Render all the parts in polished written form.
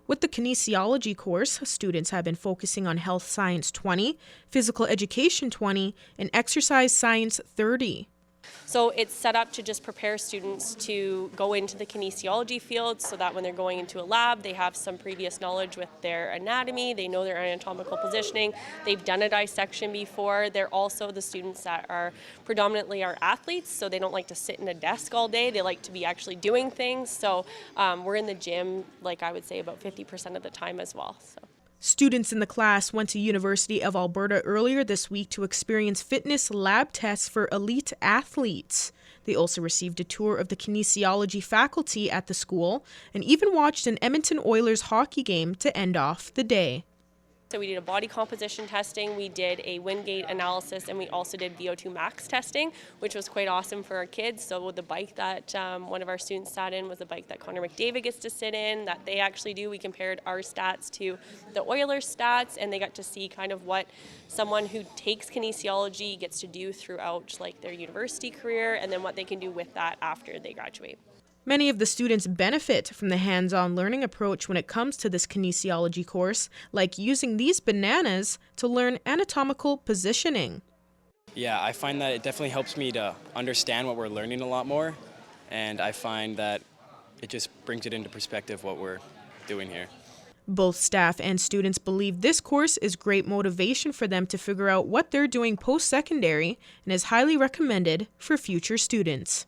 With the Kinesiology course, students have been focusing on Health Science 20, Physical Education 20, and Exercise Science 30. So it's set up to just prepare students to go into the kinesiology field so that when they're going into a lab, they have some previous knowledge with their anatomy, they know their anatomical positioning, they've done a dissection before. They're also the students that are predominantly are athletes, so they don't like to sit in a desk all day, they like to be actually doing things. So we're in the gym, like I would say about 50% of the time as well. Students in the class went to University of Alberta earlier this week to experience fitness lab tests for elite athletes. They also received a tour of the kinesiology faculty at the school and even watched an Edmonton Oilers hockey game to end off the day. So we did a body composition testing, we did a wind gate analysis, and we also did VO2 max testing, which was quite awesome for our kids. So the bike that one of our students sat in was the bike that Connor McDavid gets to sit in, that they actually do. We compared our stats to the Oilers stats, and they got to see kind of what someone who takes kinesiology gets to do throughout like their university career, and then what they can do with that after they graduate. Many of the students benefit from the hands-on learning approach when it comes to this kinesiology course, like using these bananas to learn anatomical positioning. Yeah, I find that it definitely helps me to understand what we're learning a lot more, and I find that it just brings it into perspective what we're doing here. Both staff and students believe this course is great motivation for them to figure out what they're doing post-secondary and is highly recommended for future students.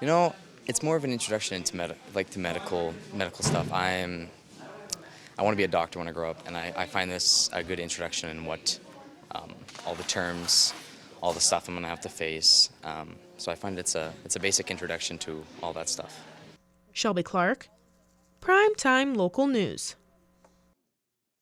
You know, it's more of an introduction into medical stuff. I want to be a doctor when I grow up, and I find this a good introduction in what all the terms, all the stuff I'm going to have to face. So I find it's a basic introduction to all that stuff. Shelby Clark, Primetime Local News.